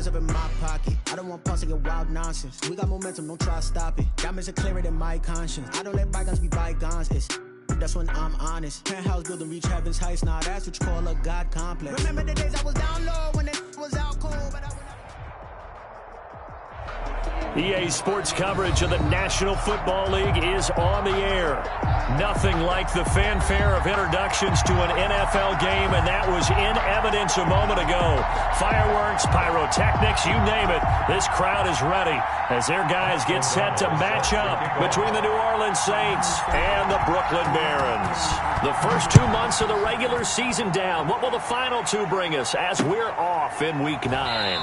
bands up in my pocket. I don't want pulse to get wild nonsense. We got momentum, don't try to stop it. Diamonds are clearer than my conscience. I don't let bygones be bygones. That's when I'm honest. Penthouse building, reach heaven's heights. Nah, that's what you call a God complex. Remember the days I was down low when it was out cold, but I EA Sports coverage of the National Football League is on the air. Nothing like the fanfare of introductions to an NFL game, and that was in evidence a moment ago. Fireworks, pyrotechnics, you name it. This crowd is ready as their guys get set to match up between the New Orleans Saints and the Brooklyn Barons. The first 2 months of the regular season down. What will the final two bring us as we're off in Week 9?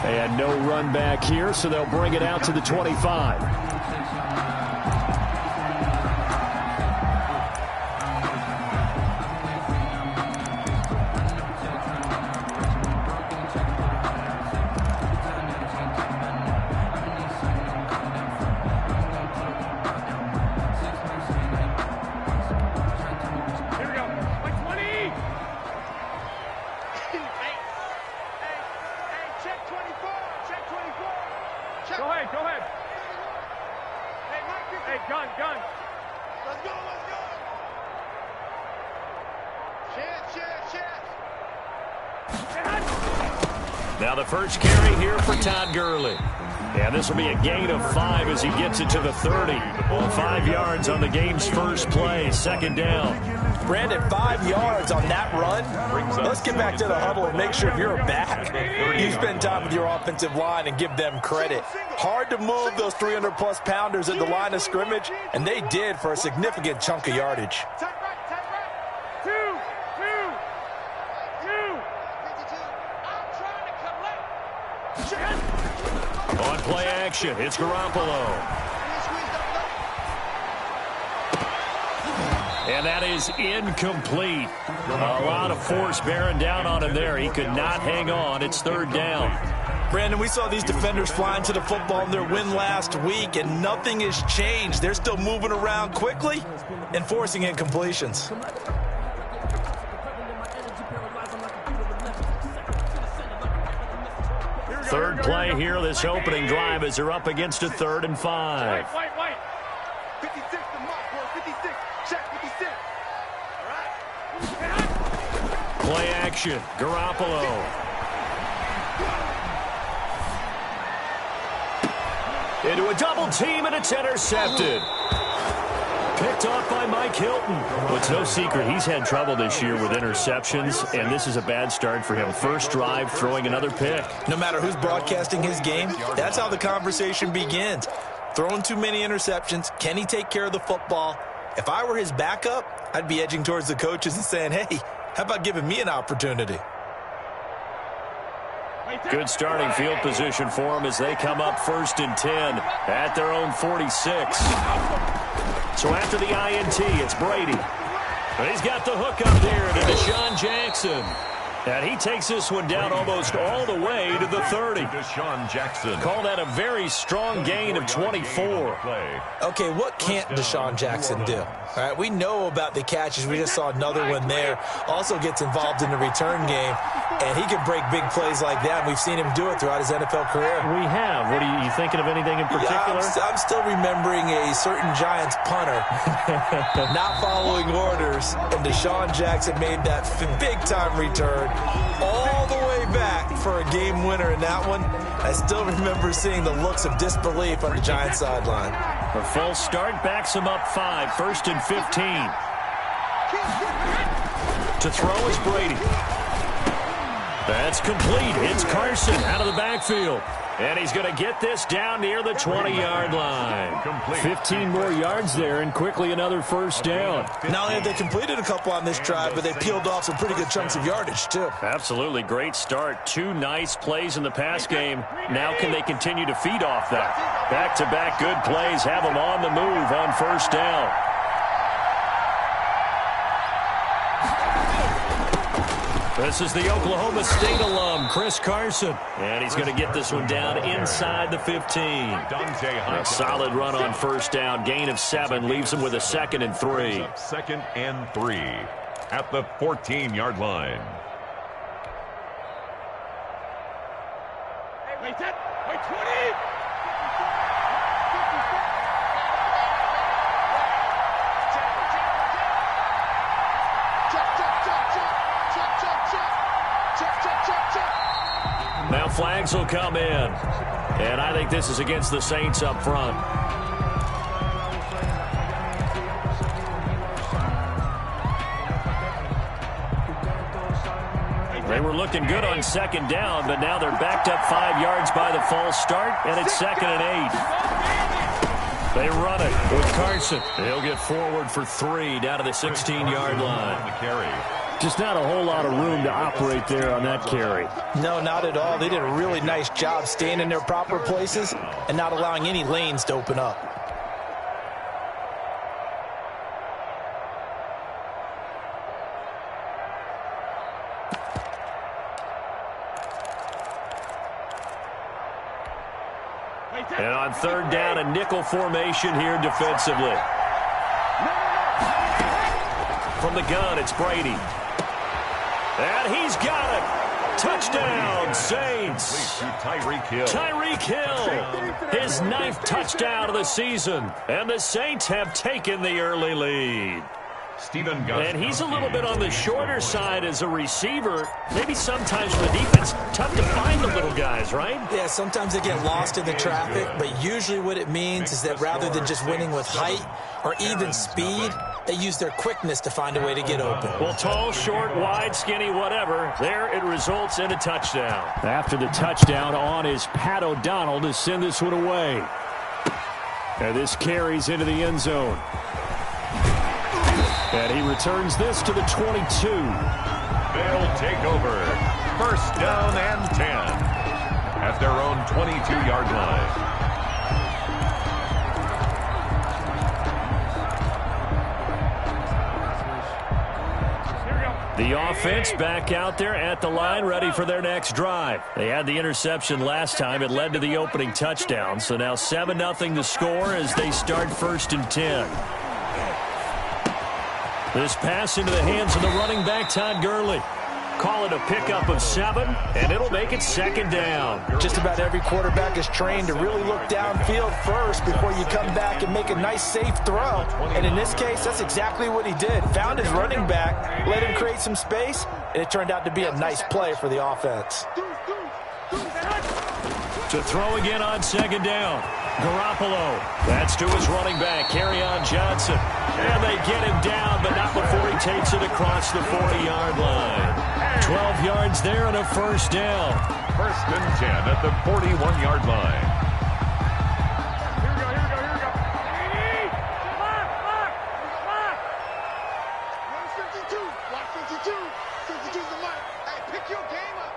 And no run back here, so they'll bring it out to the 25. Now the first carry here for Todd Gurley. And this will be a gain of 5 as he gets it to the 30. 5 yards on the game's first play, second down. Brandon, 5 yards on that run. Let's get back to the huddle and make sure if you're back, you spend time with your offensive line and give them credit. Hard to move those 300-plus pounders at the line of scrimmage, and they did for a significant chunk of yardage. On play action, it's Garoppolo. And that is incomplete. A lot of force bearing down on him there. He could not hang on. It's third down. Brandon, we saw these defenders flying to the football in their win last week, and nothing has changed. They're still moving around quickly and forcing incompletions. Third play here, this opening drive, as they're up against a 3rd and 5. 56 to mark, 56. Check 56. All right. Play action, Garoppolo. Into a double team, and it's intercepted. Picked off by Mike Hilton. Well, it's no secret he's had trouble this year with interceptions, and this is a bad start for him. First drive, throwing another pick. No matter who's broadcasting his game, that's how the conversation begins. Throwing too many interceptions, can he take care of the football? If I were his backup, I'd be edging towards the coaches and saying, hey, how about giving me an opportunity? Good starting field position for him as they come up 1st and 10 at their own 46. So after the INT, it's Brady. But he's got the hook up there to Deshaun Jackson. And he takes this one down almost all the way to the 30. Deshaun Jackson. Call that a very strong gain of 24. Okay, what can't Deshaun Jackson do? All right, we know about the catches. We just saw another one there. Also gets involved in the return game, and he can break big plays like that. We've seen him do it throughout his NFL career. We have. What are you thinking of anything in particular? Yeah, I'm still remembering a certain Giants punter not following orders, and Deshaun Jackson made that big-time return all the way back for a game winner in that one. I still remember seeing the looks of disbelief on the Giants sideline. A false start backs him up 5, 1st and 15. To throw is Brady. That's complete. It's Carson out of the backfield. And he's going to get this down near the 20-yard line. 15 more yards there, and quickly another first down. Not only have they completed a couple on this drive, but they peeled off some pretty good chunks of yardage, too. Absolutely. Great start. 2 nice plays in the pass game. Now can they continue to feed off that? Back-to-back good plays have them on the move on first down. This is the Oklahoma State alum, Chris Carson. And he's going to get this one down inside the 15. A solid run on first down. Gain of 7 leaves him with a 2nd and 3. 2nd and 3 at the 14-yard line. flags will come in. And I think this is against the Saints up front. They were looking good on second down, but now they're backed up 5 yards by the false start, and it's 2nd and 8. They run it with Carson. He'll get forward for 3 down to the 16-yard line. Just not a whole lot of room to operate there on that carry. No, not at all. They did a really nice job staying in their proper places and not allowing any lanes to open up. And on 3rd down, a nickel formation here defensively. From the gun, it's Brady. And he's got it. Touchdown, Saints. Tyreek Hill, his 9th touchdown of the season. And the Saints have taken the early lead. And he's a little bit on the shorter side as a receiver. Maybe sometimes for the defense, tough to find the little guys, right? Yeah, sometimes they get lost in the traffic, but usually what it means is that rather than just winning with height or even speed, they use their quickness to find a way to get open. Well, tall, short, wide, skinny, whatever, there it results in a touchdown. After the touchdown, on is Pat O'Donnell to send this one away. And this carries into the end zone. And he returns this to the 22. They'll take over. 1st down and 10 at their own 22-yard line. The offense back out there at the line, ready for their next drive. They had the interception last time. It led to the opening touchdown. So now 7-0 to score as they start 1st and 10. This pass into the hands of the running back, Todd Gurley. Call it a pickup of 7, and it'll make it 2nd down. Just about every quarterback is trained to really look downfield first before you come back and make a nice, safe throw. And in this case, that's exactly what he did. Found his running back, let him create some space, and it turned out to be a nice play for the offense. To throw again on 2nd down. Garoppolo. That's to his running back, Kerryon Johnson. And they get him down, but not before he takes it across the 40-yard line. 12 yards there and a 1st down. 1st and 10 at the 41-yard line. Here we go. Watch 52. 52's the mark. Hey, pick your game up.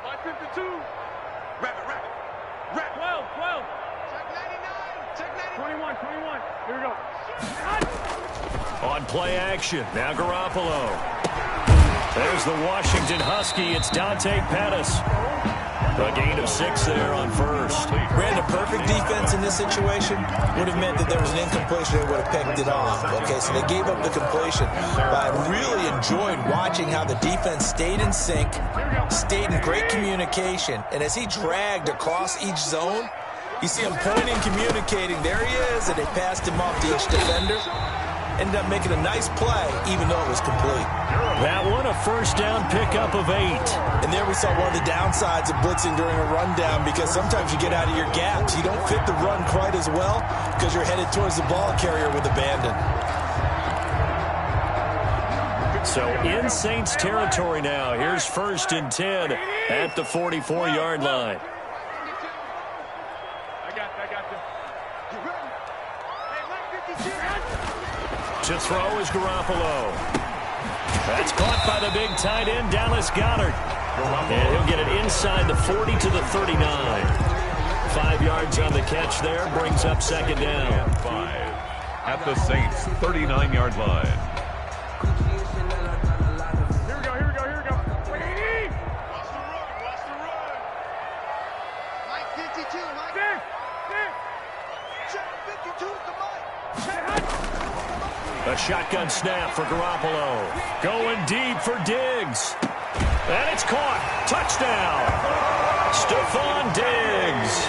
Watch 52. Wrap it. 12. Check 99. 21. Here we go. On play action, now Garoppolo. There's the Washington Husky. It's Dante Pettis. A gain of 6 there on 1st. Ran the perfect defense in this situation. Would have meant that there was an incompletion. They would have picked it off. Okay, so they gave up the completion. But I really enjoyed watching how the defense stayed in sync, stayed in great communication, and as he dragged across each zone, you see him pointing, communicating. There he is, and they passed him off to each defender. Ended up making a nice play, even though it was complete. That one, a 1st down pickup of 8. And there we saw one of the downsides of blitzing during a rundown, because sometimes you get out of your gaps. You don't fit the run quite as well because you're headed towards the ball carrier with abandon. So in Saints territory now. Here's 1st and 10 at the 44-yard line. I got you. You ready? Hey, 52. To throw is Garoppolo. That's caught by the big tight end, Dallas Goedert. And he'll get it inside the 40 to the 39. 5 yards on the catch there, brings up 2nd down. 5 at the Saints' 39-yard line. Here we go. Wait. Watch the run. Mike 52, Mike. There. Check 52's the Mike. A shotgun snap for Garoppolo. Going deep for Diggs. And it's caught. Touchdown. Stephon Diggs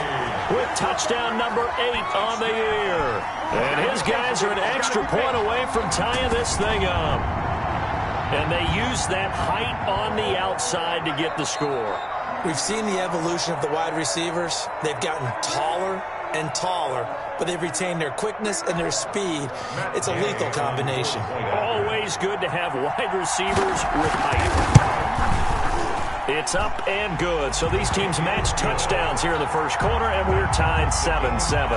with touchdown number 8 on the year. And his guys are an extra point away from tying this thing up. And they use that height on the outside to get the score. We've seen the evolution of the wide receivers. They've gotten taller and taller, but they've retained their quickness and their speed. It's a lethal combination. Always good to have wide receivers with height. It's up and good. So these teams match touchdowns here in the first quarter, and we're tied 7-7.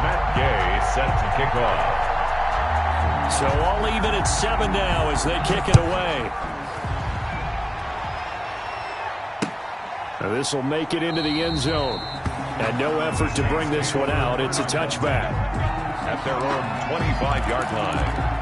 Matt Gay set to kick off. So all even at 7 now as they kick it away. This will make it into the end zone. And no effort to bring this one out. It's a touchback. At their own 25-yard line.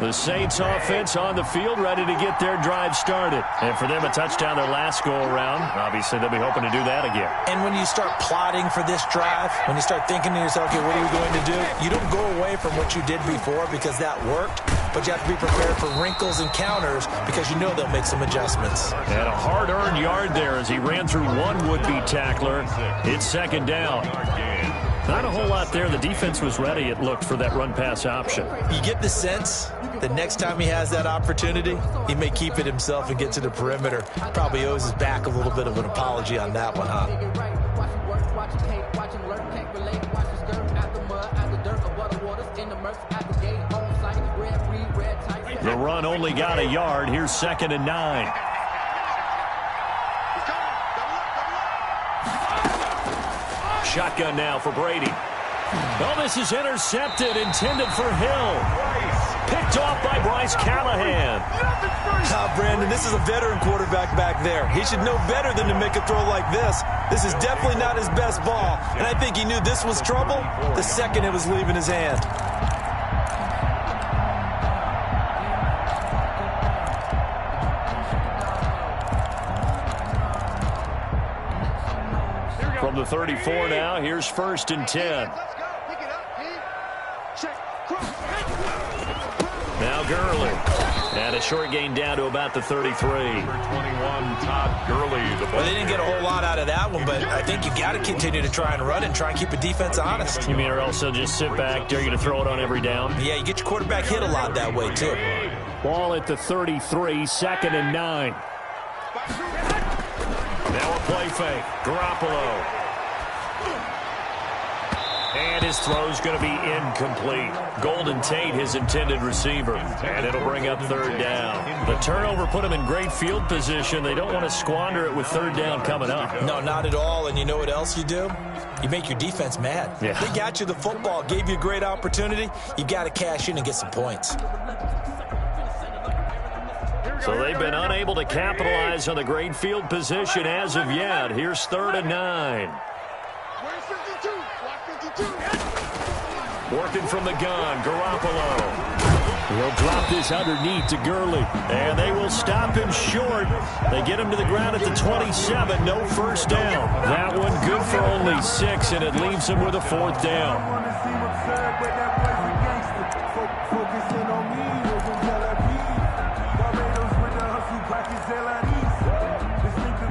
The Saints offense on the field, ready to get their drive started. And for them, a touchdown their last go-around. Obviously, they'll be hoping to do that again. And when you start plotting for this drive, when you start thinking to yourself, okay, what are we going to do? You don't go away from what you did before because that worked, but you have to be prepared for wrinkles and counters because you know they'll make some adjustments. And a hard-earned yard there as he ran through one would-be tackler. It's second down. Not a whole lot there. The defense was ready, it looked, for that run-pass option. You get the sense that next time he has that opportunity, he may keep it himself and get to the perimeter. Probably owes his back a little bit of an apology on that one, huh? The run only got a yard. Here's 2nd and 9. Shotgun now for Brady. Oh, this is intercepted, intended for Hill. Picked off by Bryce Callahan. Brandon, this is a veteran quarterback back there. He should know better than to make a throw like this. This is definitely not his best ball, and I think he knew this was trouble the second it was leaving his hand. From the 34 now, here's 1st and 10. Now Gurley. And a short gain down to about the 33. Number 21, Todd Gurley. Well, they didn't get a whole lot out of that one, but I think you got to continue to try and run and try and keep the defense honest. You mean or also just sit back, dare you to throw it on every down? Yeah, you get your quarterback hit a lot that way, too. Ball at the 33, 2nd and 9. Now a play fake. Garoppolo. And his throw's going to be incomplete. Golden Tate, his intended receiver. And it'll bring up 3rd down. The turnover put him in great field position. They don't want to squander it with 3rd down coming up. No, not at all. And you know what else you do? You make your defense mad. Yeah. They got you the football, gave you a great opportunity. You got to cash in and get some points. So they've been unable to capitalize on the great field position as of yet. Here's 3rd and 9. Working from the gun, Garoppolo. He'll drop this underneath to Gurley. And they will stop him short. They get him to the ground at the 27. No 1st down. That one good for only 6, and it leaves him with a 4th down.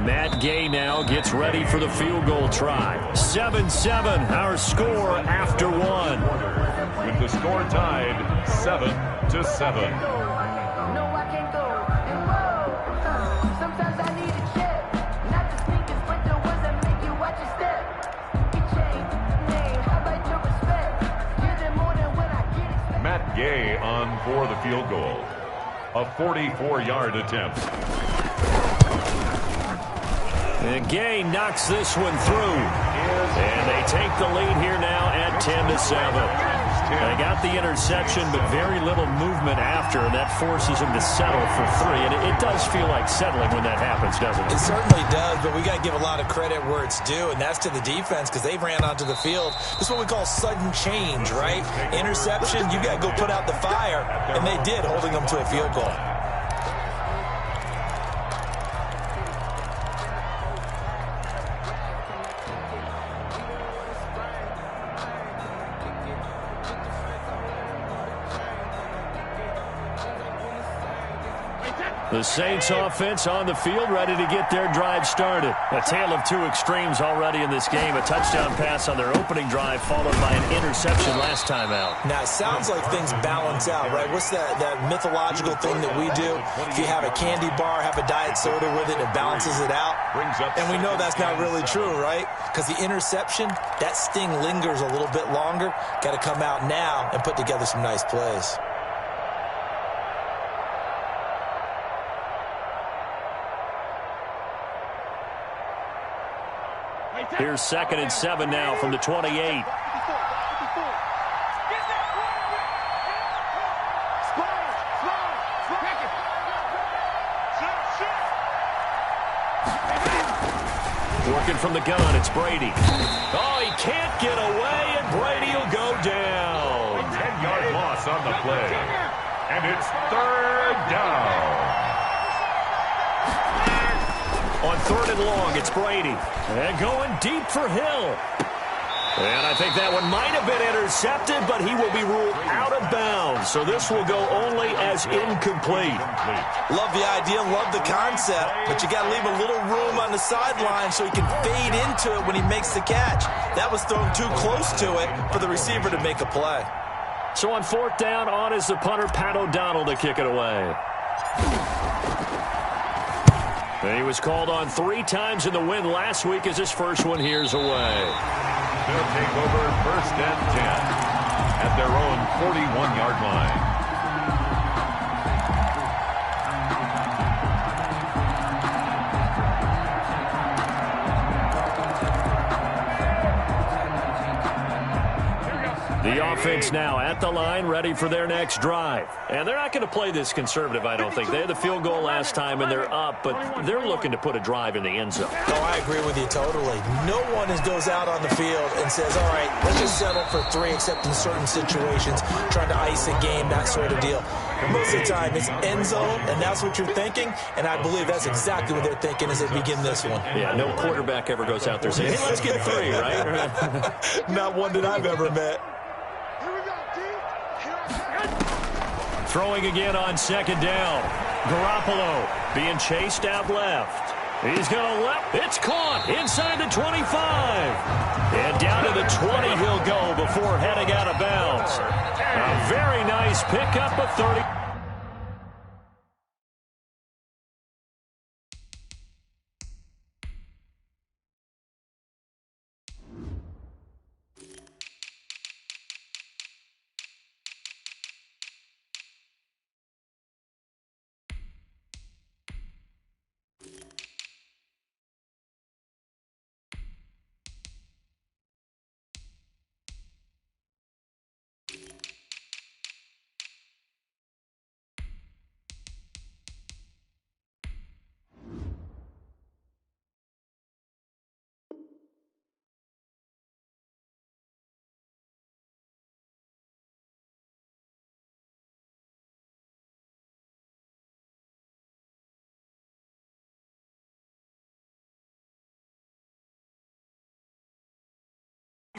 Matt Gay now gets ready for the field goal try. 7-7, our score after 1. With the score tied 7-7. No, I can't go. And whoa, sometimes I need a check. Not the sneakers, but the ones that make you watch your step. Get changed, name, how about your respect? Give them more than when I get expected. Matt Gay on for the field goal. A 44-yard attempt. And Gay knocks this one through. And they take the lead here now at 10-7. They got the interception, but very little movement after, and that forces them to settle for 3. And it does feel like settling when that happens, doesn't it? It certainly does, but we got to give a lot of credit where it's due, and that's to the defense because they ran onto the field. This is what we call sudden change, right? Interception, you got to go put out the fire, and they did, holding them to a field goal. The Saints offense on the field, ready to get their drive started. A tale of two extremes already in this game. A touchdown pass on their opening drive, followed by an interception last time out. Now, it sounds like things balance out, right? What's that mythological thing that we do? If you have a candy bar, have a diet soda with it, it balances it out. And we know that's not really true, right? Because the interception, that sting lingers a little bit longer. Got to come out now and put together some nice plays. Here's 2nd and 7 now from the 28. Working from the gun, it's Brady. Oh, he can't get away, and Brady will go down. A 10-yard loss on the play. And it's 3rd down. On 3rd and long, it's Brady. And going deep for Hill. And I think that one might have been intercepted, but he will be ruled out of bounds. So this will go only as incomplete. Love the idea, love the concept, but you got to leave a little room on the sideline so he can fade into it when he makes the catch. That was thrown too close to it for the receiver to make a play. So on 4th down, on is the punter, Pat O'Donnell, to kick it away. And he was called on 3 times in the win last week as his first one here's away. They'll take over 1st and 10 at their own 41-yard line. The offense now at the line, ready for their next drive. And they're not going to play this conservative, I don't think. They had the field goal last time, and they're up, but they're looking to put a drive in the end zone. Oh, I agree with you totally. No one goes out on the field and says, all right, let's just settle for 3, except in certain situations, trying to ice a game, that sort of deal. Most of the time, it's end zone, and that's what you're thinking, and I believe that's exactly what they're thinking as they begin this one. Yeah, no quarterback ever goes out there saying, hey, let's get 3, right? Not one that I've ever met. Throwing again on 2nd down. Garoppolo being chased out left. He's going to left. It's caught inside the 25. And down to the 20 he'll go before heading out of bounds. A very nice pickup of 30.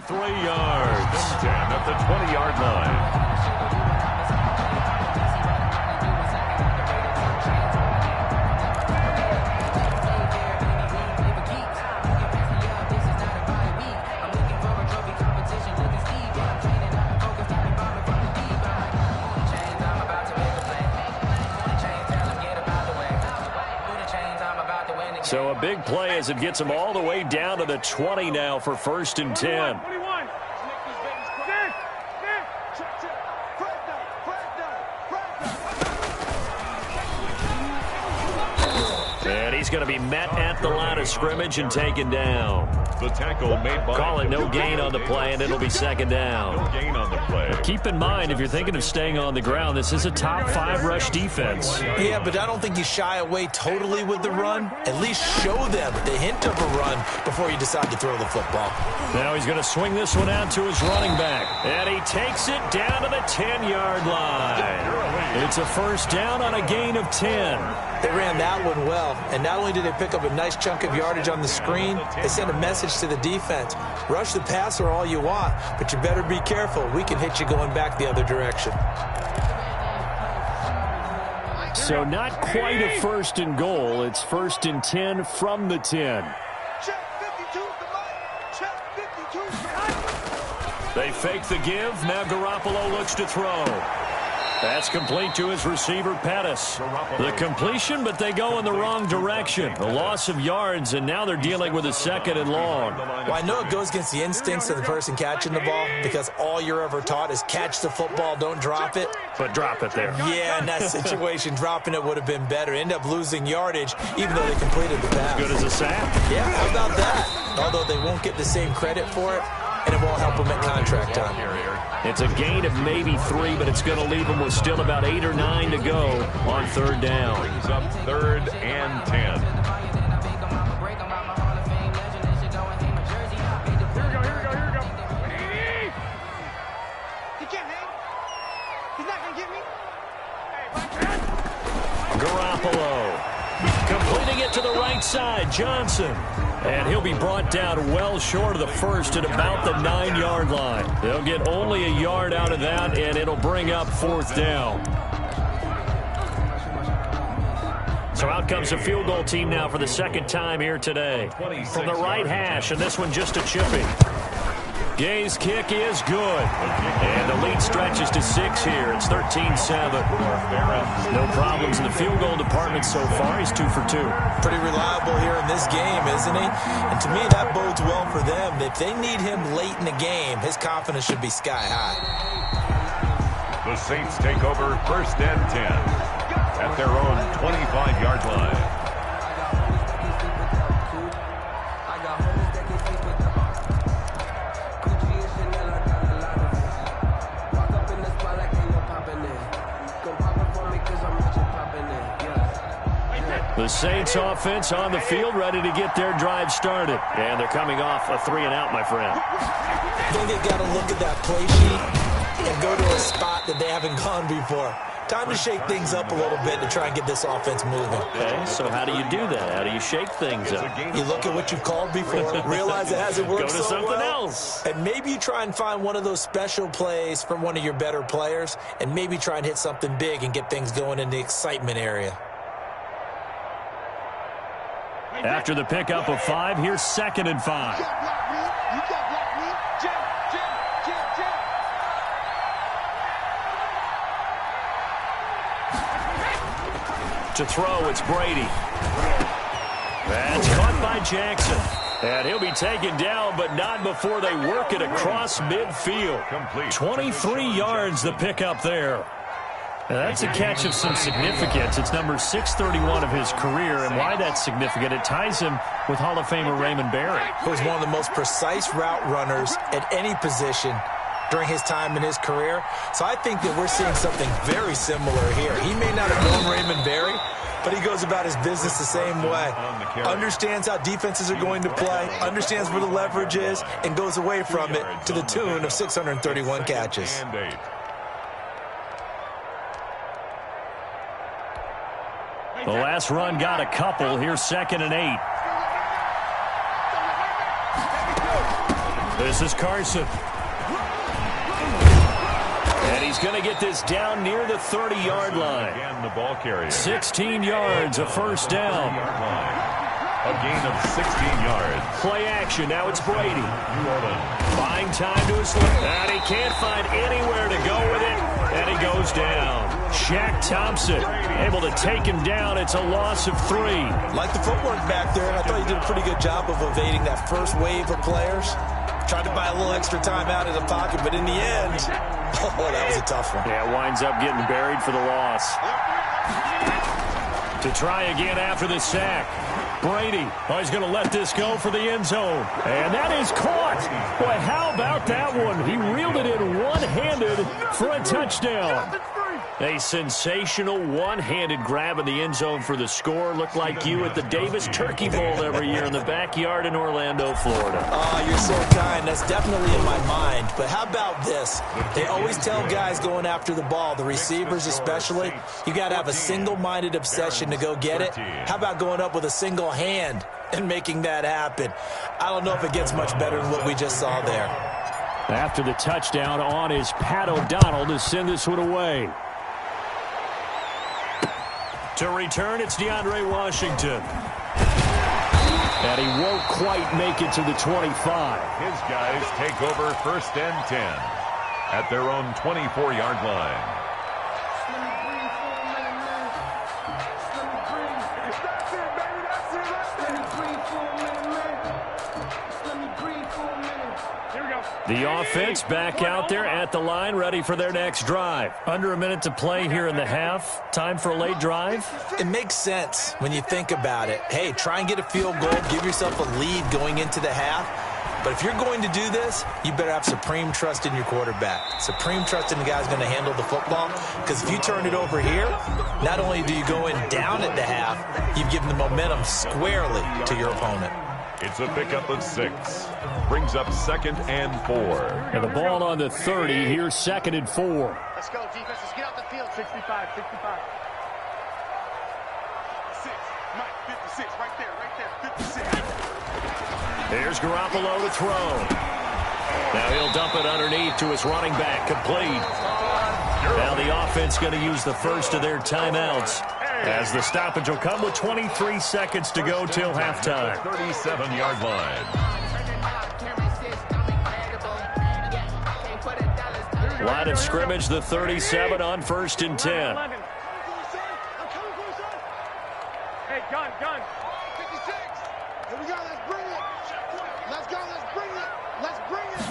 ...3 yards. 10 at the 20-yard line. So a big play as it gets them all the way down to the 20 now for 1st and 10. And he's going to be met at the line of scrimmage and taken down. The tackle made by... Call it no gain on the play, and it'll be 2nd down. No gain on the play. Keep in mind, if you're thinking of staying on the ground, this is a top 5 rush defense. Yeah, but I don't think you shy away totally with the run. At least show them the hint of a run before you decide to throw the football. Now he's going to swing this one out to his running back. And he takes it down to the 10-yard line. It's a 1st down on a gain of 10. They ran that one well, and not only did they pick up a nice chunk of yardage on the screen, they sent a message to the defense. Rush the passer all you want, but you better be careful. We can hit you going back the other direction. So not quite a first and goal. It's first and 10 from the 10. Check 52 the mic. Check 52 They fake the give. Now Garoppolo looks to throw. That's complete to his receiver, Pettis. The completion, but they go in the wrong direction. A loss of yards, and now they're dealing with a second and long. Well, I know it goes against the instincts of the person catching the ball because all you're ever taught is catch the football, don't drop it. But drop it there. Yeah, in that situation, dropping it would have been better. End up losing yardage, even though they completed the pass. Good as a sack. Yeah, how about that? Although they won't get the same credit for it, and it won't help them at contract time. It's a gain of maybe 3, but it's going to leave them with still about 8 or 9 to go on third down. Brings up 3rd and 10. Here we go. He can't hang. He's not going to get me. Garoppolo completing it to the right side. Johnson. And he'll be brought down well short of the first at about the 9-yard line. They'll get only a yard out of that, and it'll bring up 4th down. So out comes the field goal team now for the second time here today. From the right hash, and this one just a chipping. Gay's kick is good. And the lead stretches to 6 here. It's 13-7. No problems in the field goal department so far. He's 2 for 2. Pretty reliable here in this game, isn't he? And to me, that bodes well for them. If they need him late in the game, his confidence should be sky high. The Saints take over 1st and 10 at their own 25-yard line. The Saints offense on the field, ready to get their drive started. And thee coming off a 3-and-out, my friend. I think they've got to look at that play sheet and go to a spot that they haven't gone before. Time to shake things up a little bit to try and get this offense moving. Okay, so how do you do that? How do you shake things up? You look at what you've called before, realize it hasn't worked Go to so something well, else. and maybe you try and find one of those special plays from one of your better players, and maybe try and hit something big and get things going in the excitement area. After the pickup of 5, here's 2nd and 5. You can't block me. Jam. To throw, it's Brady. That's caught by Jackson. And he'll be taken down, but not before they work it across midfield. 23 yards the pickup there. Now that's a catch of some significance. It's number 631 of his career, and why that's significant, it ties him with Hall of Famer Raymond Barry. He was one of the most precise route runners at any position during his time in his career. So I think that we're seeing something very similar here. He may not have known Raymond Barry, but he goes about his business the same way. Understands how defenses are going to play, understands where the leverage is, and goes away from it to the tune of 631 catches. The last run got a couple. Here's 2nd and 8. This is Carson. And he's going to get this down near the 30-yard line. Again, the ball carrier. 16 yards, a first down. A gain of 16 yards. Play action. Now it's Brady. Buying time to his left. And he can't find anywhere to go with it. And he goes down. Shaq Thompson able to take him down. It's a loss of 3. Like the footwork back there, and I thought he did a pretty good job of evading that first wave of players. Tried to buy a little extra time out of the pocket, but in the end, oh, that was a tough one. Yeah, winds up getting buried for the loss. To try again after the sack. Brady, he's going to let this go for the end zone. And that is caught. Boy, how about that one? He reeled it in one-handed for a touchdown. A sensational one-handed grab in the end zone for the score. Looked like you at the Davis Turkey Bowl every year in the backyard in Orlando, Florida. Oh, you're so kind. That's definitely in my mind. But how about this? They always tell guys going after the ball, the receivers especially, you got to have a single-minded obsession to go get it. How about going up with a single hand and making that happen? I don't know if it gets much better than what we just saw there. After the touchdown on is Pat O'Donnell to send this one away. To return, it's DeAndre Washington. And he won't quite make it to the 25. His guys take over 1st and 10 at their own 24-yard line. The offense back out there at the line, ready for their next drive. Under a minute to play here in the half. Time for a late drive. It makes sense when you think about it. Hey, try and get a field goal. Give yourself a lead going into the half. But if you're going to do this, you better have supreme trust in your quarterback. Supreme trust in the guy who's going to handle the football. Because if you turn it over here, not only do you go in down at the half, you've given the momentum squarely to your opponent. It's a pickup of 6. Brings up 2nd and 4. And the ball on the 30. Here's 2nd and 4. Let's go, defense. Let's get out the field. 65, 65. 6. Mike, 56. Right there, 56. There's Garoppolo to throw. Now he'll dump it underneath to his running back. Complete. Now the offense going to use the first of their timeouts, as the stoppage will come with 23 seconds to go till halftime. 37-yard line. Line of scrimmage, the 37 on 1st and 10. Hey, gun. 56. Here we go. Let's bring it. Let's go. Let's bring it. Let's bring it.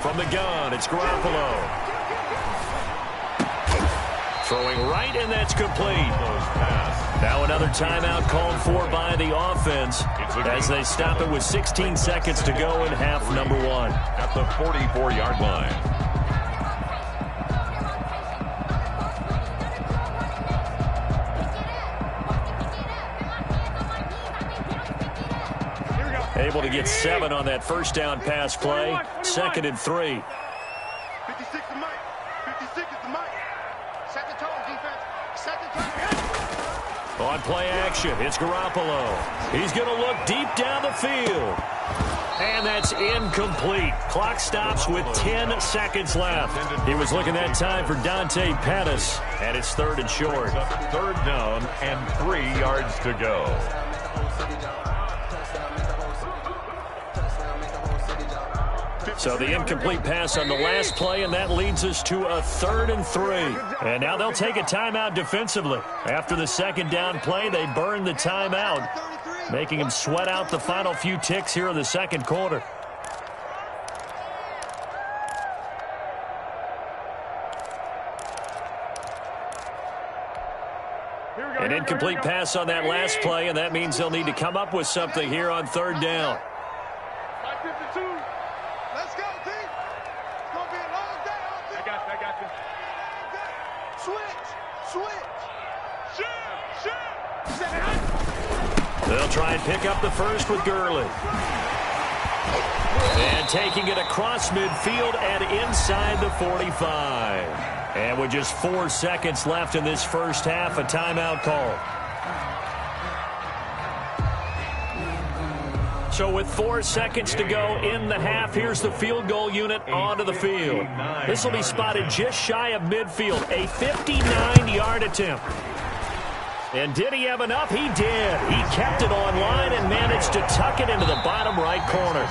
From the gun, it's Garoppolo. Throwing right, and that's complete. Now another timeout called for by the offense as they stop it with 16 seconds to go in half number 1. At the 44-yard line. Able to get 7 on that first down pass play. 2nd and 3. 56 is Mike. 56 is the Mike. Set the tone, defense. Set the tone. On play action, it's Garoppolo. He's going to look deep down the field. And that's incomplete. Clock stops with 10 seconds left. He was looking that time for Dante Pettis, and it's 3rd and short. 3rd down and 3 yards to go. So the incomplete pass on the last play, and that leads us to a 3rd and 3. And now they'll take a timeout defensively. After the 2nd down play, they burn the timeout, making them sweat out the final few ticks here in the 2nd quarter. An incomplete pass on that last play, and that means they'll need to come up with something here on 3rd down. 52. Let's go, team. It's going to be a long day. I got you. Switch. They'll try and pick up the first with Gurley. And taking it across midfield and inside the 45. And with just 4 seconds left in this first half, a timeout call. So with 4 seconds to go in the half, here's the field goal unit onto the field. This will be spotted just shy of midfield, a 59-yard attempt. And did he have enough? He did. He kept it on line and managed to tuck it into the bottom right corner.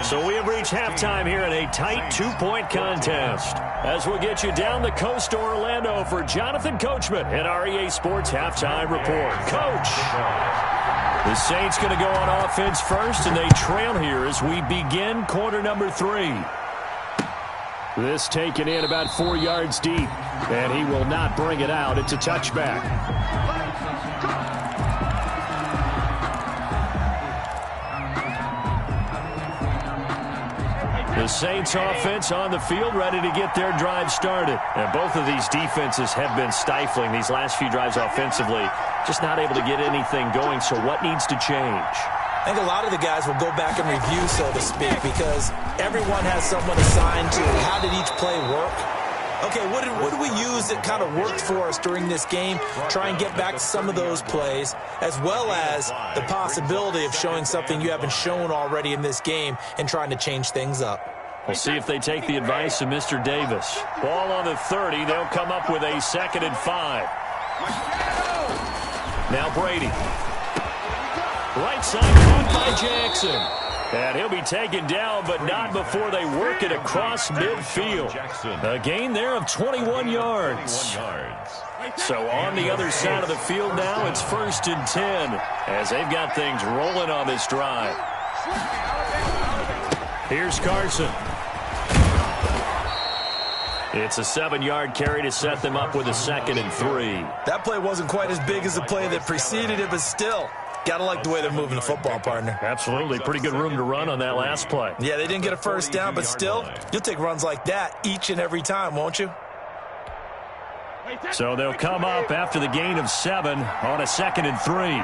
So we have reached halftime here in a tight 2-point contest. As we'll get you down the coast to Orlando for Jonathan Coachman at our EA Sports Halftime Report. Coach! The Saints going to go on offense first, and they trail here as we begin quarter number 3. This taken in about 4 yards deep, and he will not bring it out. It's a touchback. The Saints offense on the field, ready to get their drive started. And both of these defenses have been stifling these last few drives offensively. Just not able to get anything going, so what needs to change? I think a lot of the guys will go back and review, so to speak, because everyone has someone assigned to how did each play work. Okay, what did we use that kind of worked for us during this game? Try and get back to some of those plays, as well as the possibility of showing something you haven't shown already in this game and trying to change things up. We'll see if they take the advice of Mr. Davis. Ball on the 30. They'll come up with a 2nd and 5. Now Brady. Right side caught by Jackson. And he'll be taken down, but not before they work it across midfield. A gain there of 21 yards. So on the other side of the field now, it's 1st and 10 as they've got things rolling on this drive. Here's Carson. It's a 7-yard carry to set them up with a 2nd and 3. That play wasn't quite as big as the play that preceded it, but still, gotta like the way they're moving the football, partner. Absolutely. Pretty good room to run on that last play. Yeah, they didn't get a first down, but still, you'll take runs like that each and every time, won't you? So they'll come up after the gain of 7 on a 2nd and 3.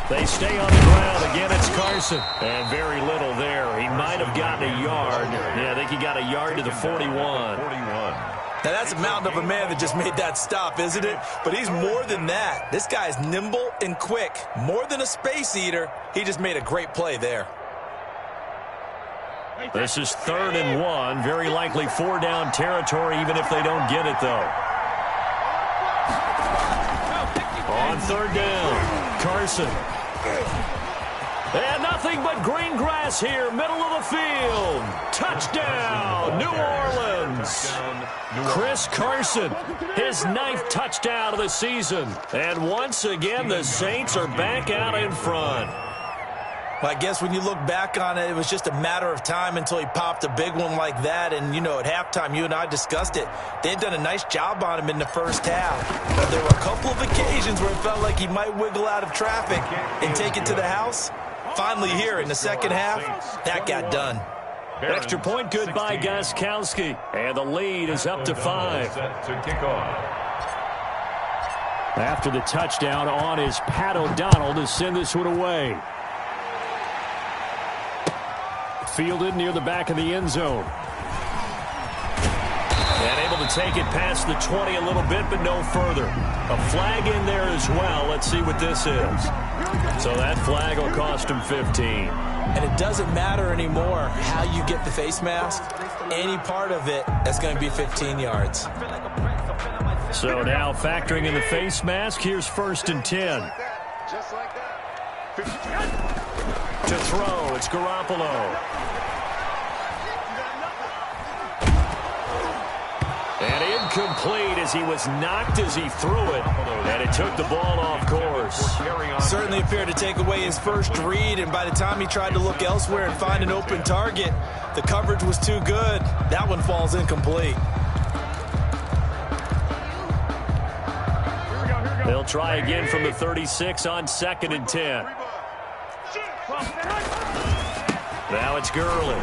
They stay on the ground. Again, it's Carson. And very little there. He might have gotten a yard. Yeah, I think he got a yard to the 41. Now, that's a mountain of a man that just made that stop, isn't it? But he's more than that. This guy's nimble and quick. More than a space eater. He just made a great play there. This is 3rd and 1. Very likely 4-down territory, even if they don't get it, though. On 3rd down, Carson. And nothing but green grass here, middle of the field. Touchdown, New Orleans. Chris Carson, his 9th touchdown of the season. And once again, the Saints are back out in front. Well, I guess when you look back on it, it was just a matter of time until he popped a big one like that. And, you know, at halftime, you and I discussed it. They had done a nice job on him in the first half. But there were a couple of occasions where it felt like he might wiggle out of traffic and take it to the house. Finally here in the second half, that got done. Extra point good by Gostkowski. And the lead is up to 5. After the touchdown on is Pat O'Donnell to send this one away. Fielded near the back of the end zone. And able to take it past the 20 a little bit, but no further. A flag in there as well. Let's see what this is. So that flag will cost him 15. And it doesn't matter anymore how you get the face mask. Any part of it, that's going to be 15 yards. So now factoring in the face mask, here's 1st and 10. Just like that. To throw, it's Garoppolo. And incomplete as he was knocked as he threw it. And it took the ball off course. Certainly appeared to take away his first read, and by the time he tried to look elsewhere and find an open target, the coverage was too good. That one falls incomplete. They'll try again from the 36 on 2nd and 10. Now it's Gurley.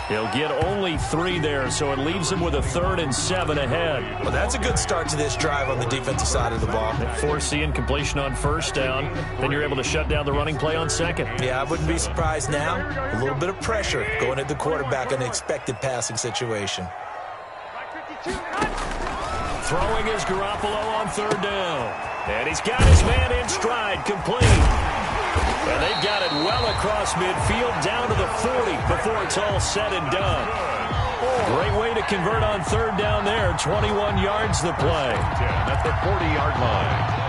He'll get only 3 there, so it leaves him with a 3rd and 7 ahead. Well, that's a good start to this drive on the defensive side of the ball. Force the incompletion on 1st down. Then you're able to shut down the running play on 2nd. Yeah, I wouldn't be surprised now. A little bit of pressure going at the quarterback in an expected passing situation. Throwing is Garoppolo on 3rd down. And he's got his man in stride, complete. And they've got it well across midfield, down to the 40 before it's all said and done. Great way to convert on 3rd down there. 21 yards the play. At the 40-yard line.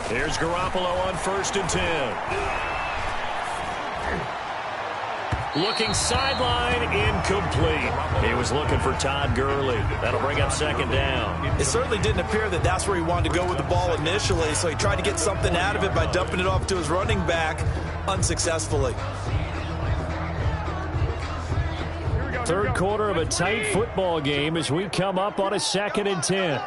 Here's Garoppolo on 1st and 10. Looking sideline, incomplete. He was looking for Todd Gurley. That'll bring up 2nd down. It certainly didn't appear that that's where he wanted to go with the ball initially, so he tried to get something out of it by dumping it off to his running back unsuccessfully. 3rd quarter of a tight football game as we come up on a 2nd and 10.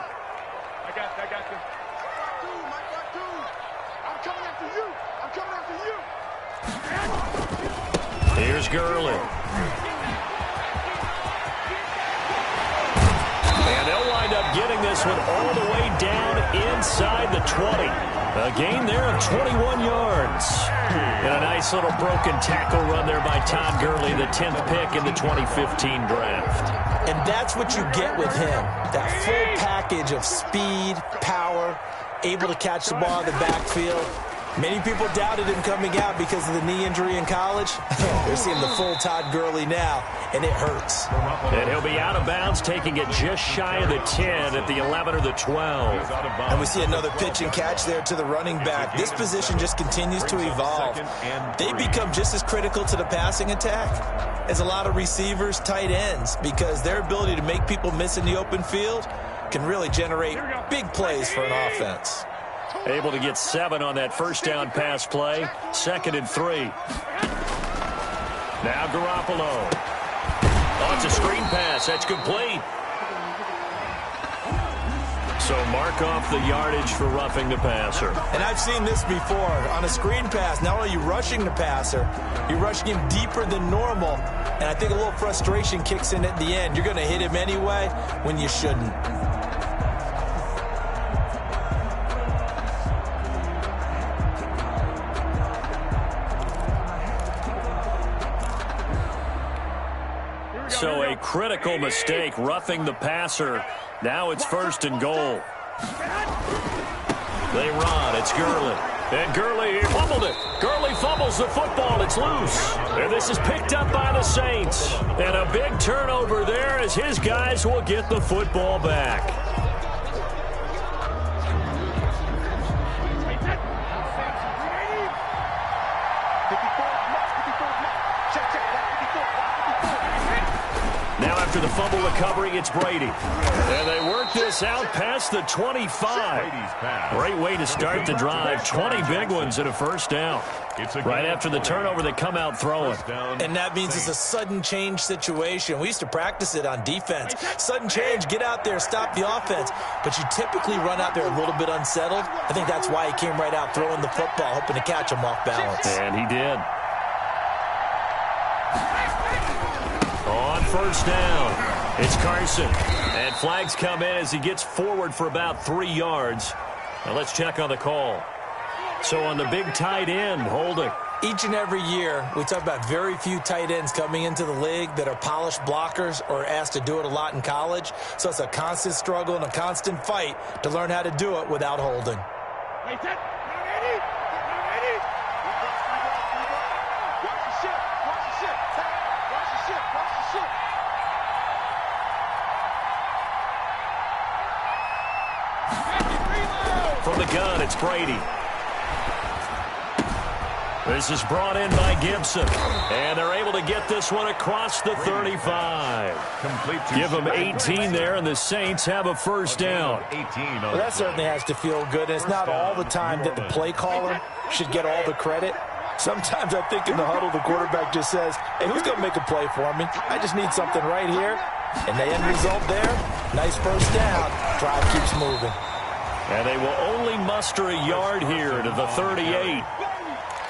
Here's Gurley. And they'll wind up getting this one all the way down inside the 20. A gain there of 21 yards. And a nice little broken tackle run there by Todd Gurley, the 10th pick in the 2015 draft. And that's what you get with him, that full package of speed, power, able to catch the ball in the backfield. Many people doubted him coming out because of the knee injury in college. They're seeing the full Todd Gurley now, and it hurts. And he'll be out of bounds, taking it just shy of the 10 at the 11 or the 12. And we see another pitch and catch there to the running back. This position just continues to evolve. They become just as critical to the passing attack as a lot of receivers, tight ends, because their ability to make people miss in the open field can really generate big plays for an offense. Able to get 7 on that first down pass play. 2nd and 3. Now Garoppolo. Oh, it's a screen pass. That's complete. So mark off the yardage for roughing the passer. And I've seen this before. On a screen pass, not only are you rushing the passer, you're rushing him deeper than normal. And I think a little frustration kicks in at the end. You're going to hit him anyway when you shouldn't. So a critical mistake, roughing the passer. Now it's 1st and goal. They run. It's Gurley. And Gurley fumbled it. Gurley fumbles the football. It's loose. And this is picked up by the Saints. And a big turnover there as his guys will get the football back. After the fumble recovery, it's Brady. And they work this out past the 25. Great way to start the drive. 20 big ones and a first down. Right after the turnover, they come out throwing. And that means it's a sudden change situation. We used to practice it on defense. Sudden change, get out there, stop the offense. But you typically run out there a little bit unsettled. I think that's why he came right out throwing the football, hoping to catch him off balance. And he did. On first down, it's Carson. And flags come in as he gets forward for about 3 yards. Now let's check on the call. So on the big tight end, holding. Each and every year, we talk about very few tight ends coming into the league that are polished blockers or asked to do it a lot in college. So it's a constant struggle and a constant fight to learn how to do it without holding. From the gun, it's Brady. This is brought in by Gibson. And they're able to get this one across the 35. Give them 18 there, and the Saints have a first down. Well, that certainly has to feel good. And it's not all the time that the play caller should get all the credit. Sometimes I think in the huddle, the quarterback just says, hey, who's going to make a play for me? I just need something right here. And the end result there, nice first down. Drive keeps moving. And they will only muster a yard here to the 38.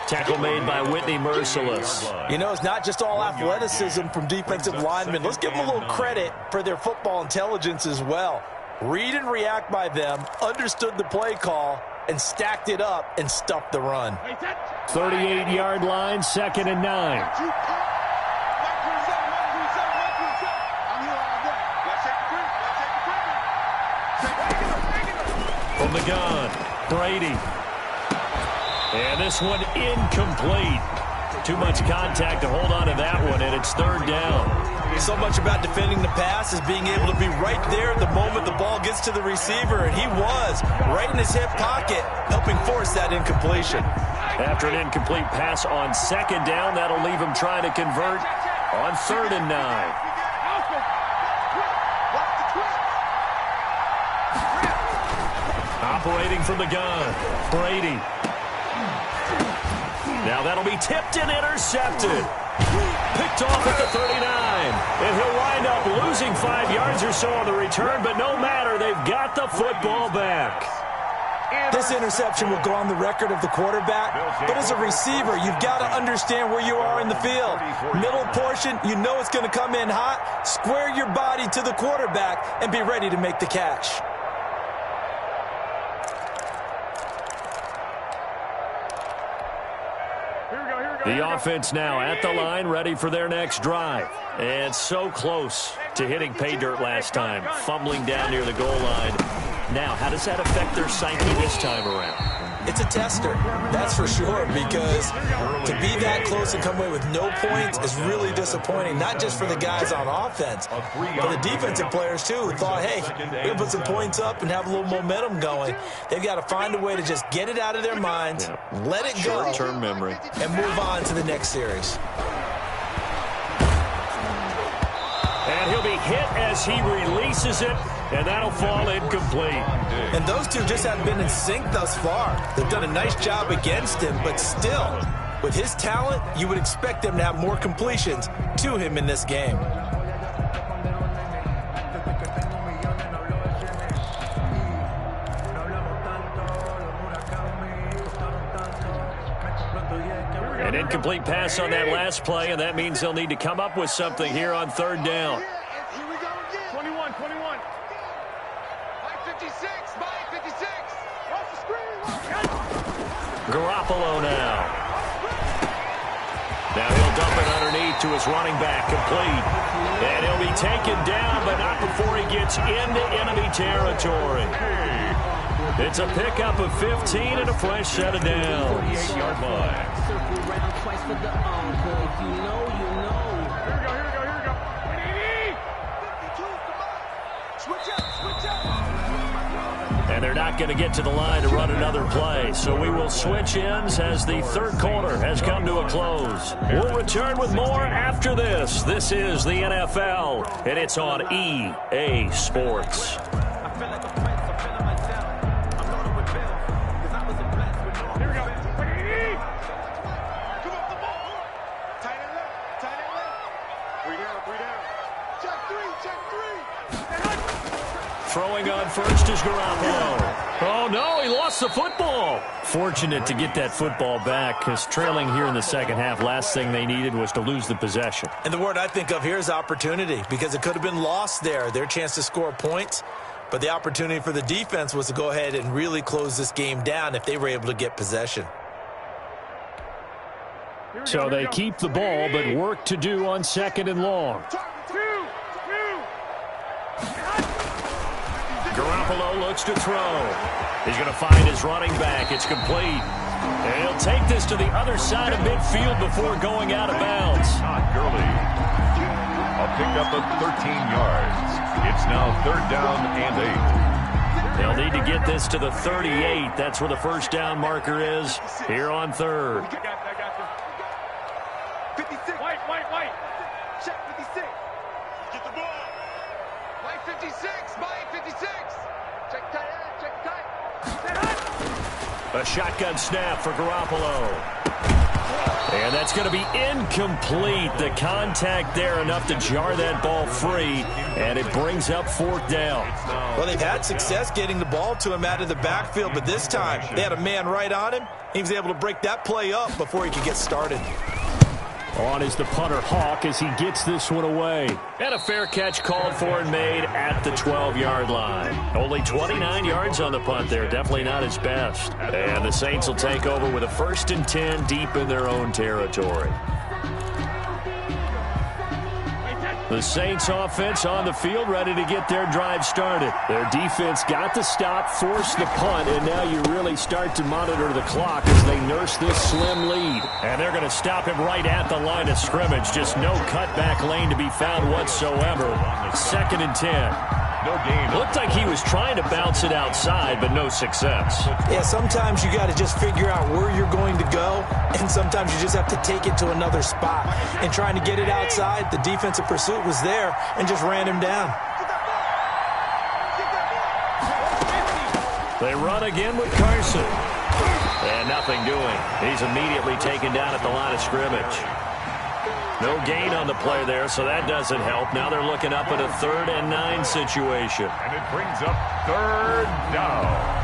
Tackle made by Whitney Merciless. You know, it's not just all athleticism from defensive linemen. Let's give them a little credit for their football intelligence as well. Read and react by them, understood the play call, and stacked it up and stuffed the run. 38-yard line, 2nd and 9. From the gun, Brady. And this one incomplete. Too much contact to hold on to that one, and it's 3rd down. So much about defending the pass is being able to be right there the moment the ball gets to the receiver, and he was right in his hip pocket, helping force that incompletion. After an incomplete pass on 2nd down, that'll leave him trying to convert on 3rd and 9. Operating from the gun, Brady. Now that'll be tipped and intercepted. Picked off at the 39. And he'll wind up losing 5 yards or so on the return, but no matter, they've got the football back. This interception will go on the record of the quarterback, but as a receiver, you've got to understand where you are in the field. Middle portion, you know it's going to come in hot. Square your body to the quarterback and be ready to make the catch. The offense now at the line, ready for their next drive. And so close to hitting pay dirt last time, fumbling down near the goal line. Now, how does that affect their psyche this time around? It's a tester, that's for sure, because to be that close and come away with no points is really disappointing, not just for the guys on offense, but the defensive players, too, who thought, hey, we're going to put some points up and have a little momentum going. They've got to find a way to just get it out of their minds, let it go, short-term memory, and move on to the next series. And he'll be hit as he releases it, and that'll fall incomplete. And those two just haven't been in sync thus far. They've done a nice job against him, but still, with his talent, you would expect them to have more completions to him in this game. An incomplete pass on that last play, and that means they'll need to come up with something here on third down. Here we go again. 21. 56. Off the screen. Garoppolo now. Now he'll dump it underneath to his running back, complete. And he'll be taken down, but not before he gets into enemy territory. It's a pickup of 15 and a fresh set of downs. 8-yard line. And they're not going to get to the line to run another play. So we will switch ends as the third quarter has come to a close. We'll return with more after this. This is the NFL, and it's on EA Sports. Throwing on first is Garoppolo. Oh, no, he lost the football. Fortunate to get that football back, because trailing here in the second half, last thing they needed was to lose the possession. And the word I think of here is opportunity, because it could have been lost there, their chance to score points. But the opportunity for the defense was to go ahead and really close this game down if they were able to get possession. So they keep the ball, but work to do on second and long. Garoppolo looks to throw. He's going to find his running back. It's complete. And he'll take this to the other side of midfield before going out of bounds. Not Gurley. A pickup of 13 yards. It's now third down and 8. They'll need to get this to the 38. That's where the first down marker is here on third. 56. White. Check 56. Get the ball. White 56. White 56. Check tight end. A shotgun snap for Garoppolo. And that's going to be incomplete. The contact there enough to jar that ball free, and it brings up fourth down. Well, they've had success getting the ball to him out of the backfield, but this time they had a man right on him. He was able to break that play up before he could get started. On is the punter, Hawk, as he gets this one away. And a fair catch called for and made at the 12-yard line. Only 29 yards on the punt there. Definitely not his best. And the Saints will take over with a 1st and 10 deep in their own territory. The Saints offense on the field, ready to get their drive started. Their defense got the stop, forced the punt, and now you really start to monitor the clock as they nurse this slim lead. And they're going to stop him right at the line of scrimmage. Just no cutback lane to be found whatsoever. 2nd and 10. No gain. Looked like he was trying to bounce it outside, but no success. Yeah, sometimes you got to just figure out where you're going to go, and sometimes you just have to take it to another spot. And trying to get it outside, the defensive pursuit was there and just ran him down. They run again with Carson. And nothing doing. He's immediately taken down at the line of scrimmage. No gain on the play there, so that doesn't help. Now they're looking up at a 3rd and 9 situation. And it brings up third down.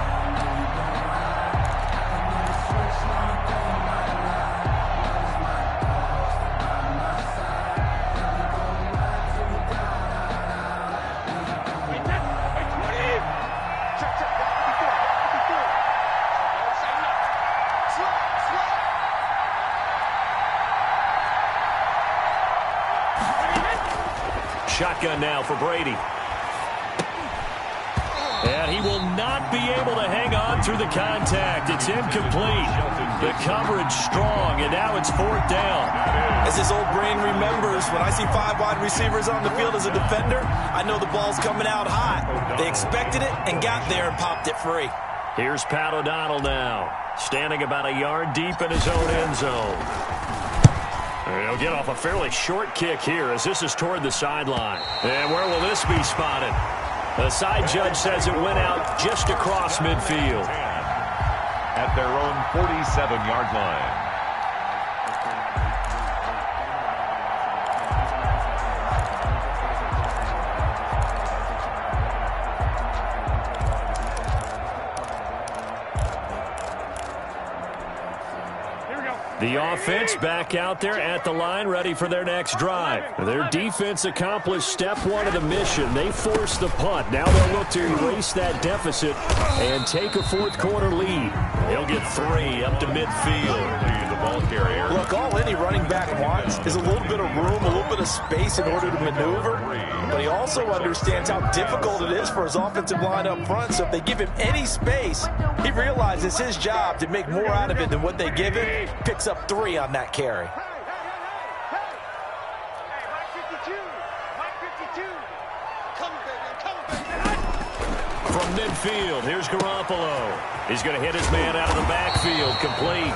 shotgun now for Brady. And he will not be able to hang on through the contact. It's incomplete. The coverage strong, and now it's 4th down. As his old brain remembers, when I see 5 wide receivers on the field as a defender, I know the ball's coming out hot. They expected it and got there and popped it free. Here's Pat O'Donnell now, standing about a yard deep in his own end zone. He'll get off a fairly short kick here as this is toward the sideline. And where will this be spotted? The side judge says it went out just across midfield. At their own 47-yard line. The offense back out there at the line, ready for their next drive. Their defense accomplished step 1 of the mission. They forced the punt. Now they'll look to erase that deficit and take a 4th quarter lead. They'll get 3 up to midfield. The ball carrier. Look, all any running back wants is a little bit of room, a little bit of space in order to maneuver. But he also understands how difficult it is for his offensive line up front. So if they give him any space, he realizes his job to make more out of it than what they give him. Picks up 3 on that carry. From midfield, here's Garoppolo. He's going to hit his man out of the backfield, complete.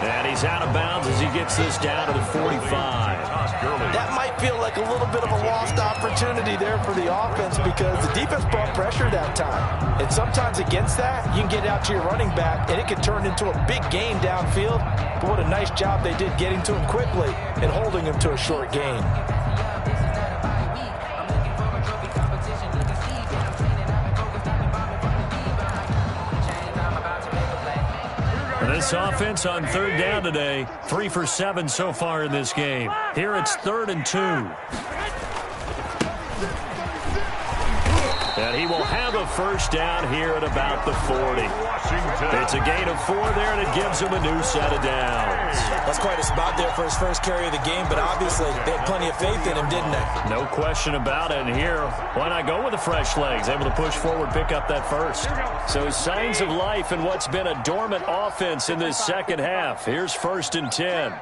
And he's out of bounds as he gets this down to the 45. That might feel like a little bit of a lost opportunity there for the offense because the defense brought pressure that time. And sometimes against that, you can get out to your running back, and it can turn into a big gain downfield. But what a nice job they did getting to him quickly and holding him to a short gain. This offense on 3rd down today, 3 for 7 so far in this game. Here it's 3rd and 2. And he will have a first down here at about the 40. It's a gain of 4 there, and it gives him a new set of downs. That's quite a spot there for his first carry of the game, but obviously they had plenty of faith in him, didn't they? No question about it. And here, why not go with the fresh legs? Able to push forward, pick up that first. So signs of life in what's been a dormant offense in this second half. Here's 1st and 10.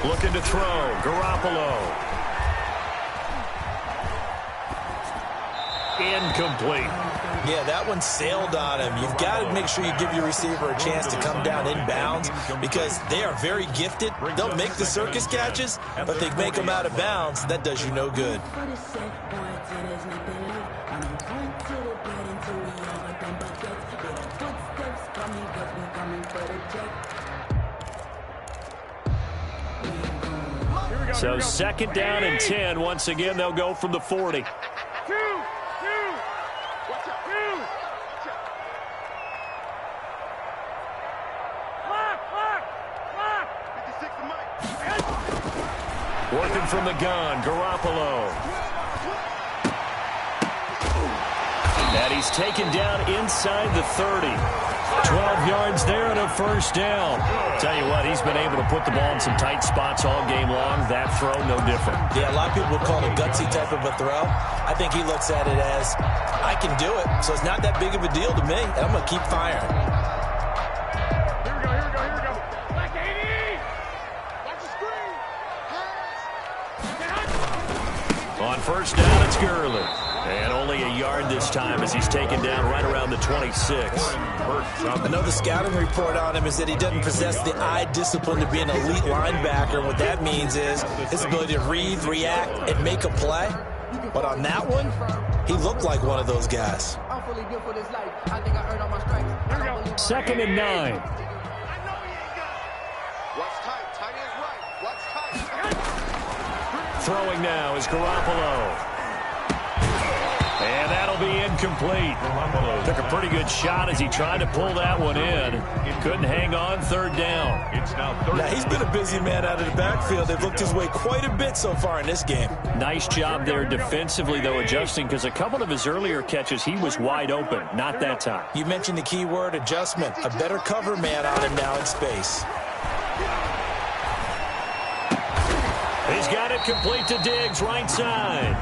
Looking to throw, Garoppolo. Incomplete. Yeah, that one sailed on him. You've got to make sure you give your receiver a chance to come down inbounds because they are very gifted. They'll make the circus catches, but they make them out of bounds. That does you no good. So 2nd down and 10. Once again, they'll go from the 40. Working from the gun, Garoppolo. And he's taken down inside the 30. 12 yards there and a first down. Tell you what, he's been able to put the ball in some tight spots all game long. That throw, no different. Yeah, a lot of people would call it a gutsy type of a throw. I think he looks at it as, I can do it, so it's not that big of a deal to me, and I'm going to keep firing. Here we go. Like 80! Watch the screen! On first down, it's Gurley. And only a yard this time as he's taken down right around the 26. I know the scouting report on him is that he doesn't possess the eye discipline to be an elite linebacker. What that means is his ability to read, react, and make a play. But on that one, he looked like one of those guys. 2nd and 9. What's tight? Tight is right. What's tight? Throwing now is Garoppolo. And that'll be incomplete. Took a pretty good shot as he tried to pull that one in. Couldn't hang on, third down. Now, he's been a busy man out of the backfield. They've looked his way quite a bit so far in this game. Nice job there defensively, though, adjusting, because a couple of his earlier catches, he was wide open. Not that time. You mentioned the key word, adjustment. A better cover man on him now in space. He's got it complete to Diggs, right side.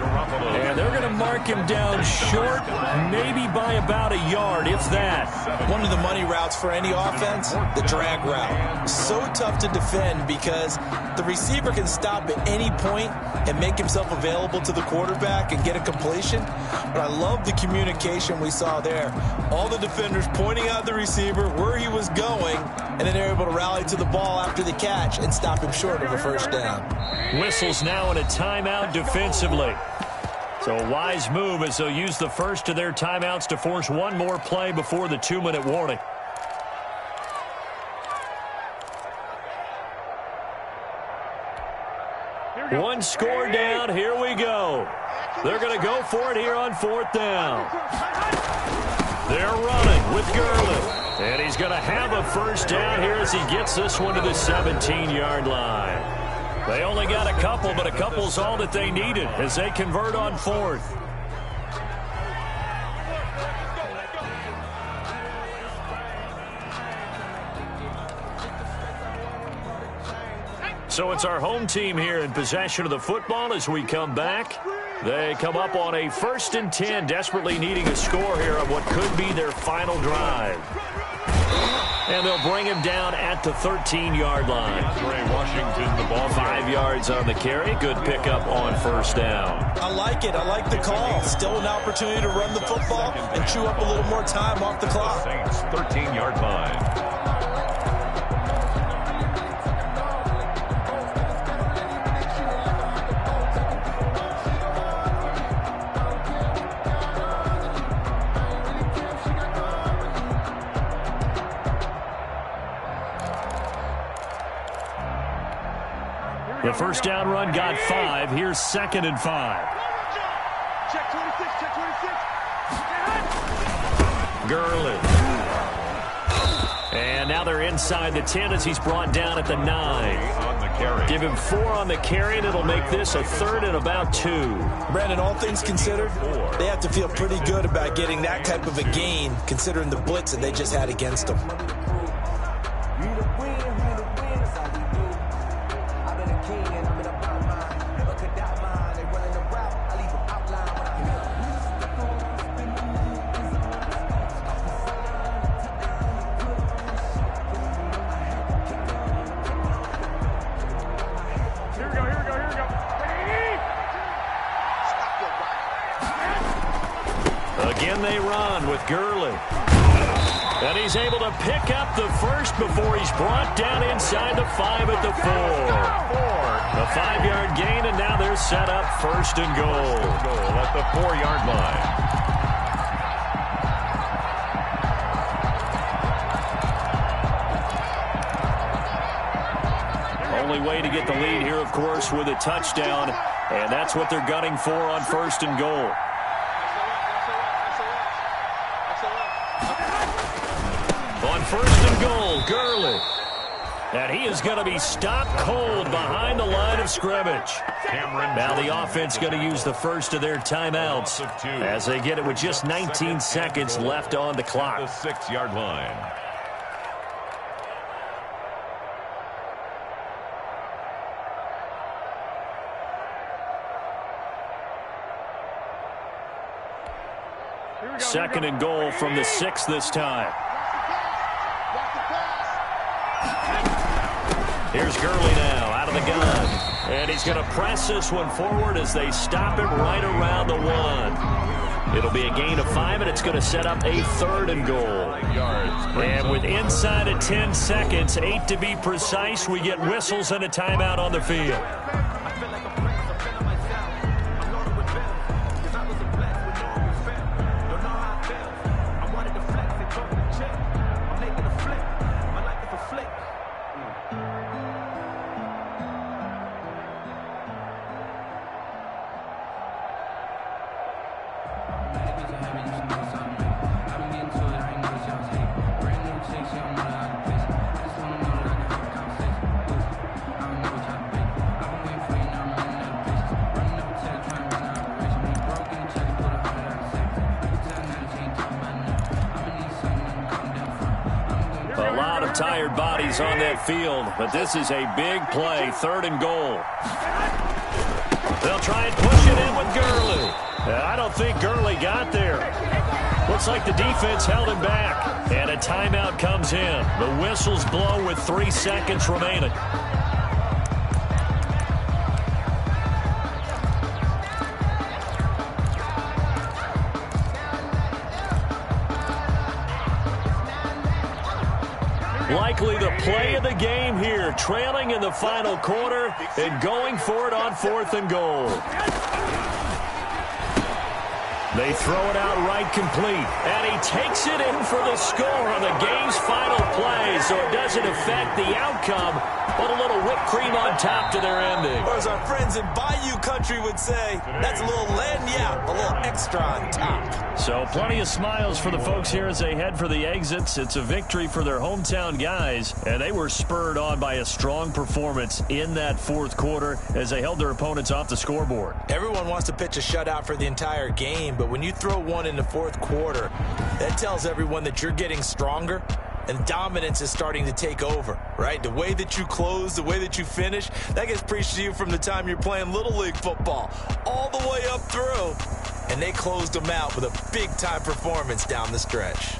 And they're going to mark him down short, maybe by about a yard, if that. One of the money routes for any offense, the drag route. So tough to defend because the receiver can stop at any point and make himself available to the quarterback and get a completion. But I love the communication we saw there. All the defenders pointing out the receiver, where he was going, and then they're able to rally to the ball after the catch and stop him short of a first down. Whistles now in a timeout defensively. So a wise move as they'll use the first of their timeouts to force one more play before the 2-minute warning. One score down. Here we go. They're going to go for it here on fourth down. They're running with Gurley. And he's going to have a first down here as he gets this one to the 17-yard line. They only got a couple, but a couple's all that they needed as they convert on fourth. So it's our home team here in possession of the football as we come back. They come up on a 1st and 10, desperately needing a score here on what could be their final drive. And they'll bring him down at the 13-yard line. Washington, the ball. 5 yards on the carry. Good pickup on first down. I like it. I like the call. Still an opportunity to run the football and chew up a little more time off the clock. Saints, 13-yard line. The first down run got 5. Here's 2nd and 5. Check 26, check 26. Gurley. And now they're inside the 10 as he's brought down at the 9. On the carry. Give him 4 on the carry, and it'll make this a 3rd and about 2. Brandon, all things considered, they have to feel pretty good about getting that type of a gain considering the blitz that they just had against them. Again they run with Gurley. And he's able to pick up the first before he's brought down inside the 5 at the 4. A 5-yard gain, and now they're set up 1st and goal. At the 4-yard line. Only way to get the lead here, of course, with a touchdown. And that's what they're gunning for on 1st and goal. On 1st and goal, Gurley. And he is going to be stopped cold behind the line of scrimmage. Now the offense going to use the first of their timeouts as they get it with just 19 seconds left on the clock. The 6-yard line. Second and goal from the 6 this time. Here's Gurley now out of the gun. And he's going to press this one forward as they stop him right around the 1. It'll be a gain of 5, and it's going to set up a 3rd and goal. And with inside of 10 seconds, 8 to be precise, we get whistles and a timeout on the field. tired bodies on that field, but this is a big play, 3rd and goal. They'll try and push it in with Gurley. I don't think Gurley got there. Looks like the defense held him back. And a timeout comes in. The whistles blow with 3 seconds remaining. Likely the play of the game here, trailing in the final quarter and going for it on 4th and goal. They throw it out right complete, and he takes it in for the score on the game's final play, so it doesn't affect the outcome, but a little whipped cream on top to their ending. Or as our friends in Bayou Country would say, that's a little lagniappe, a little extra on top. So plenty of smiles for the folks here as they head for the exits. It's a victory for their hometown guys, and they were spurred on by a strong performance in that 4th quarter as they held their opponents off the scoreboard. Everyone wants to pitch a shutout for the entire game, but when you throw one in the 4th quarter, that tells everyone that you're getting stronger and dominance is starting to take over, right? The way that you close, the way that you finish, that gets preached to you from the time you're playing Little League football all the way up through. And they closed them out with a big-time performance down the stretch.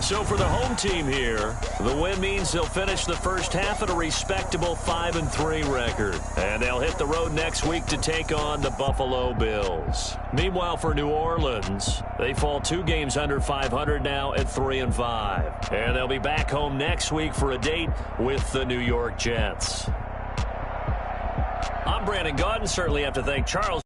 So for the home team here, the win means they'll finish the first half at a respectable 5-3 record. And they'll hit the road next week to take on the Buffalo Bills. Meanwhile, for New Orleans, they fall 2 games under 500 now at 3-5. And they'll be back home next week for a date with the New York Jets. I'm Brandon Gaudin. Certainly have to thank Charles.